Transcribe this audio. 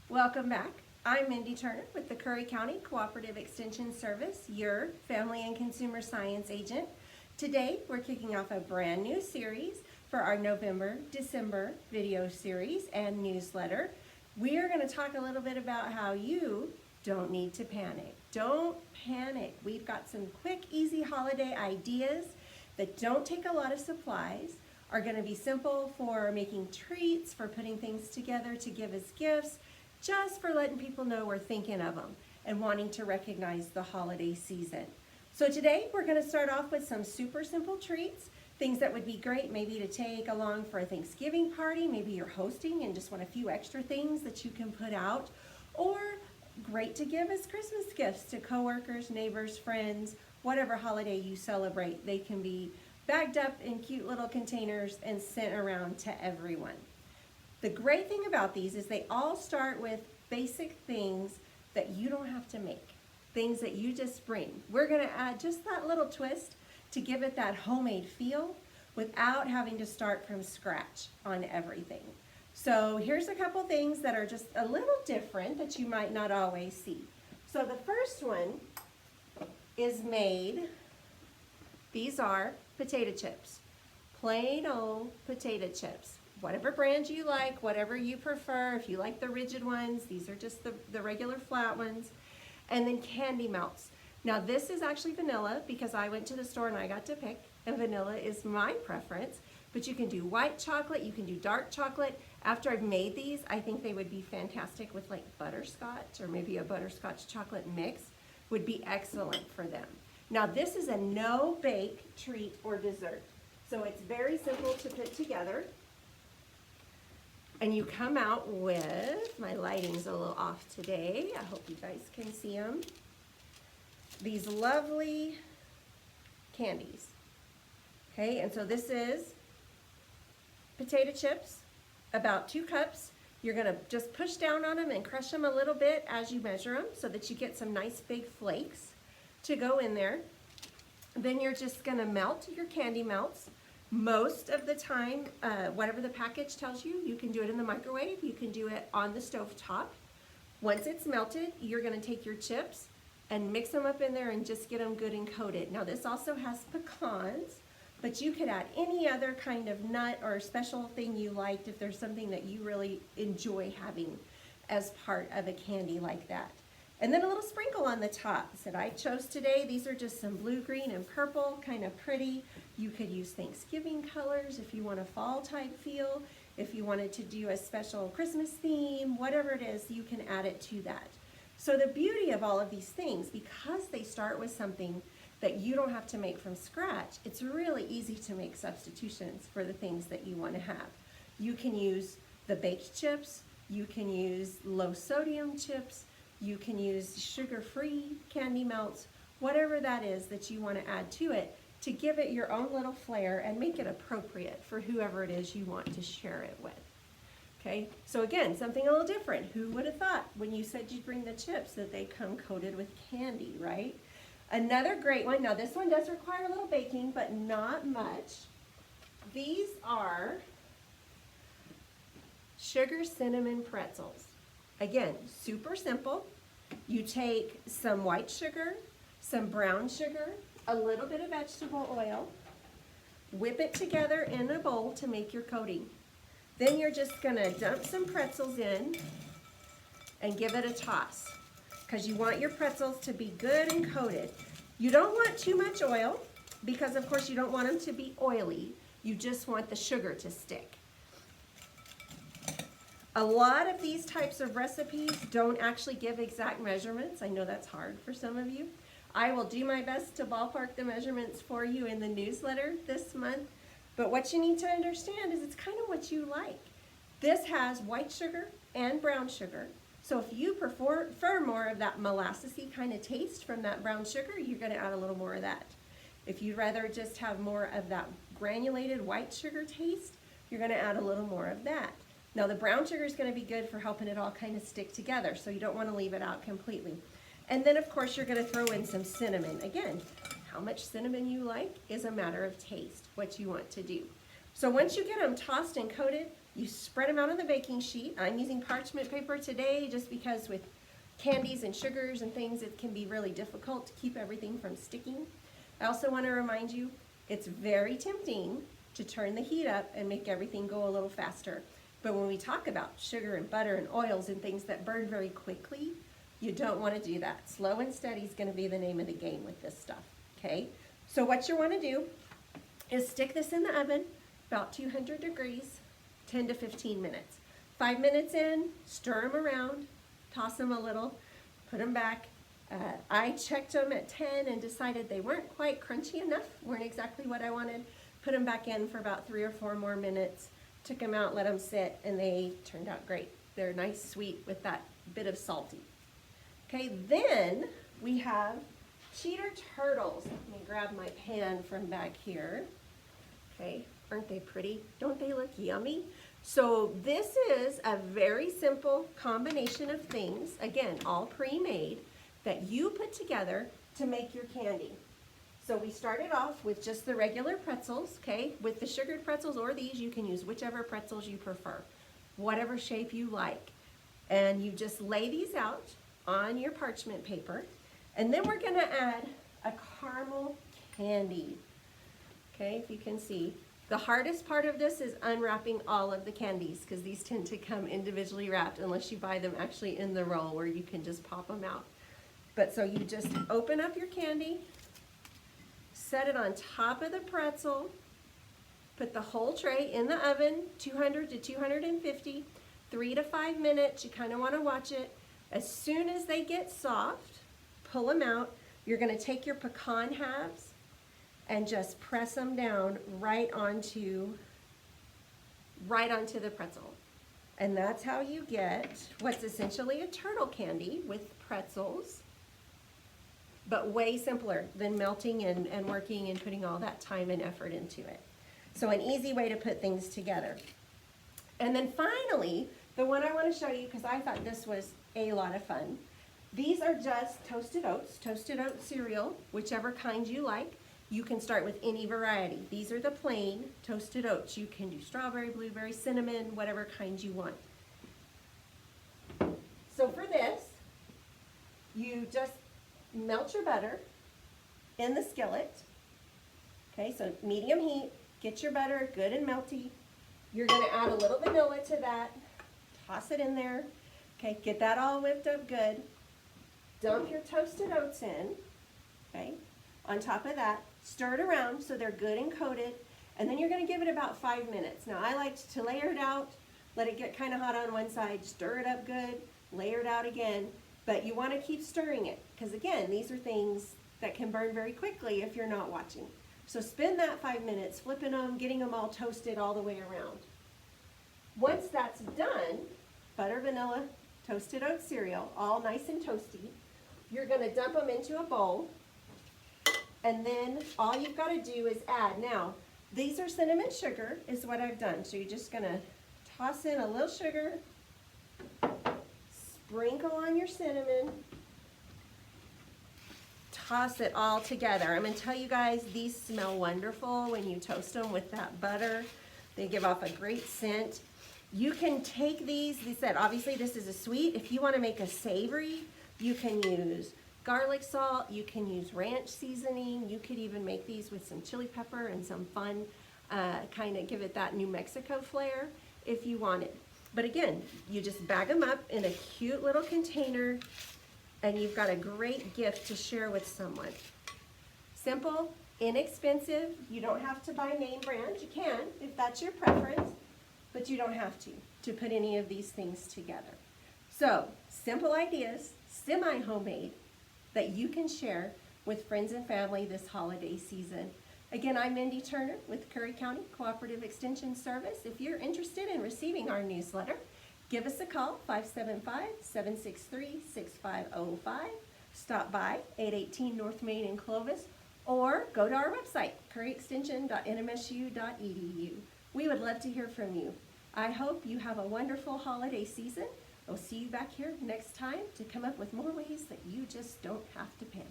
Welcome back. I'm Mindy Turner with the Curry County Cooperative Extension Service, your Family and Consumer Science agent. Today, we're kicking off a brand new series for our November-December video series and newsletter. We are going to talk a little bit about how you don't need to panic. Don't panic. We've got some quick, easy holiday ideas that don't take a lot of supplies, are going to be simple for making treats, for putting things together to give as gifts, just for letting people know we're thinking of them and wanting to recognize the holiday season. So today we're going to start off with some super simple treats, things that would be great maybe to take along for a Thanksgiving party. Maybe you're hosting and just want a few extra things that you can put out, or great to give as Christmas gifts to coworkers, neighbors, friends, whatever holiday you celebrate. They can be bagged up in cute little containers and sent around to everyone. The great thing about these is they all start with basic things that you don't have to make, things that you just bring. We're going to add just that little twist to give it that homemade feel without having to start from scratch on everything. So here's a couple things that are just a little different that you might not always see. So the first one is made. These are potato chips, plain old potato chips. Whatever brand you like, whatever you prefer. If you like the rigid ones, these are just the regular flat ones. And then candy melts. Now this is actually vanilla because I went to the store and I got to pick, and vanilla is my preference. But you can do white chocolate, you can do dark chocolate. After I've made these, I think they would be fantastic with like butterscotch, or maybe a butterscotch chocolate mix would be excellent for them. Now this is a no-bake treat or dessert. So it's very simple to put together. And you come out with, my lighting's a little off today, I hope you guys can see them, these lovely candies. Okay, and so this is potato chips, about 2 cups. You're gonna just push down on them and crush them a little bit as you measure them so that you get some nice big flakes to go in there. Then you're just gonna melt your candy melts. Most of the time, whatever the package tells you, you can do it in the microwave, you can do it on the stove top. Once it's melted, you're gonna take your chips and mix them up in there and just get them good and coated. Now this also has pecans, but you could add any other kind of nut or special thing you liked if there's something that you really enjoy having as part of a candy like that. And then a little sprinkle on the top that I chose today. These are just some blue, green, and purple, kind of pretty. You could use Thanksgiving colors if you want a fall type feel. If you wanted to do a special Christmas theme, whatever it is, you can add it to that. So the beauty of all of these things, because they start with something that you don't have to make from scratch, it's really easy to make substitutions for the things that you want to have. You can use the baked chips, you can use low sodium chips, you can use sugar-free candy melts, whatever that is that you want to add to it to give it your own little flair and make it appropriate for whoever it is you want to share it with. Okay, so again, something a little different. Who would have thought when you said you'd bring the chips that they come coated with candy, right? Another great one, now this one does require a little baking, but not much. These are sugar cinnamon pretzels. Again, super simple. You take some white sugar, some brown sugar, a little bit of vegetable oil, whip it together in a bowl to make your coating. Then you're just gonna dump some pretzels in and give it a toss, because you want your pretzels to be good and coated. You don't want too much oil, because of course you don't want them to be oily. You just want the sugar to stick. A lot of these types of recipes don't actually give exact measurements. I know that's hard for some of you. I will do my best to ballpark the measurements for you in the newsletter this month. But what you need to understand is it's kind of what you like. This has white sugar and brown sugar. So if you prefer more of that molassesy kind of taste from that brown sugar, you're going to add a little more of that. If you'd rather just have more of that granulated white sugar taste, you're going to add a little more of that. Now the brown sugar is going to be good for helping it all kind of stick together, so you don't want to leave it out completely. And then of course you're going to throw in some cinnamon. Again, how much cinnamon you like is a matter of taste, what you want to do. So once you get them tossed and coated, You spread them out on the baking sheet. I'm using parchment paper today just because with candies and sugars and things, it can be really difficult to keep everything from sticking. I also want to remind you, it's very tempting to turn the heat up and make everything go a little faster. But when we talk about sugar and butter and oils and things that burn very quickly, you don't want to do that. Slow and steady is going to be the name of the game with this stuff, okay? So what you want to do is stick this in the oven, about 200 degrees, 10 to 15 minutes. 5 minutes in, stir them around, toss them a little, put them back. I checked them at 10 and decided they weren't quite crunchy enough, weren't exactly what I wanted. Put them back in for about 3 or 4 more minutes, took them out, let them sit, and they turned out great. They're nice, sweet with that bit of salty. Okay, then we have cheater turtles. Let me grab my pan from back here. Okay, aren't they pretty? Don't they look yummy? So this is a very simple combination of things, again, all pre-made, that you put together to make your candy. So we started off with just the regular pretzels, okay? With the sugared pretzels or these, you can use whichever pretzels you prefer, whatever shape you like. And you just lay these out on your parchment paper. And then we're gonna add a caramel candy. Okay, if you can see. The hardest part of this is unwrapping all of the candies because these tend to come individually wrapped unless you buy them actually in the roll where you can just pop them out. But so you just open up your candy, set it on top of the pretzel, put the whole tray in the oven, 200 to 250, 3 to 5 minutes. You kind of want to watch it. As soon as they get soft, pull them out. You're going to take your pecan halves and just press them down right onto the pretzel. And that's how you get what's essentially a turtle candy with pretzels, but way simpler than melting and working and putting all that time and effort into it. So an easy way to put things together. And then finally, the one I want to show you because I thought this was a lot of fun. These are just toasted oat cereal, whichever kind you like. You can start with any variety. These are the plain toasted oats. You can do strawberry, blueberry, cinnamon, whatever kind you want. So for this, you just melt your butter in the skillet. Okay, so medium heat, get your butter good and melty. You're gonna add a little vanilla to that, toss it in there. Okay, get that all whipped up good. Dump your toasted oats in, okay? On top of that, stir it around so they're good and coated, and then you're gonna give it about 5 minutes. Now I like to layer it out, let it get kind of hot on one side, stir it up good, layer it out again, but you wanna keep stirring it, because again, these are things that can burn very quickly if you're not watching. So spend that 5 minutes flipping them, getting them all toasted all the way around. Once that's done, butter, vanilla, toasted oat cereal, all nice and toasty, you're gonna dump them into a bowl, and then all you've got to do is add. Now, these are cinnamon sugar is what I've done. So you're just going to toss in a little sugar, sprinkle on your cinnamon, toss it all together. I'm going to tell you guys, these smell wonderful when you toast them with that butter. They give off a great scent. You can take these said, obviously this is a sweet. If you want to make a savory, you can use garlic salt, you can use ranch seasoning, you could even make these with some chili pepper and some fun, kind of give it that New Mexico flair if you wanted. But again, you just bag them up in a cute little container and you've got a great gift to share with someone. Simple, inexpensive, you don't have to buy name brands. You can if that's your preference, but you don't have to put any of these things together. So, simple ideas, semi-homemade, that you can share with friends and family this holiday season. Again, I'm Mindy Turner with Curry County Cooperative Extension Service. If you're interested in receiving our newsletter, give us a call, 575-763-6505. Stop by 818 North Main in Clovis, or go to our website, curryextension.nmsu.edu. We would love to hear from you. I hope you have a wonderful holiday season. We'll see you back here next time to come up with more ways that you just don't have to panic.